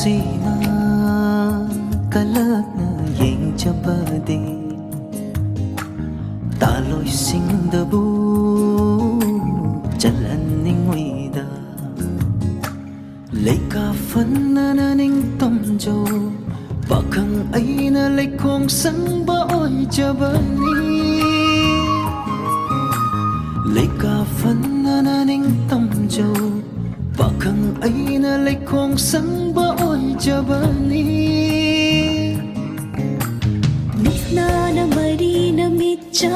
sina kalak na yengchabade taloi singdabu chalanningoida leika fanna ning tomjo pakhang aina lekhong sangba oi jabani leika fanna ning tomjo pakhang aina lekhong sangba oi jabani Misna na mari na mitcha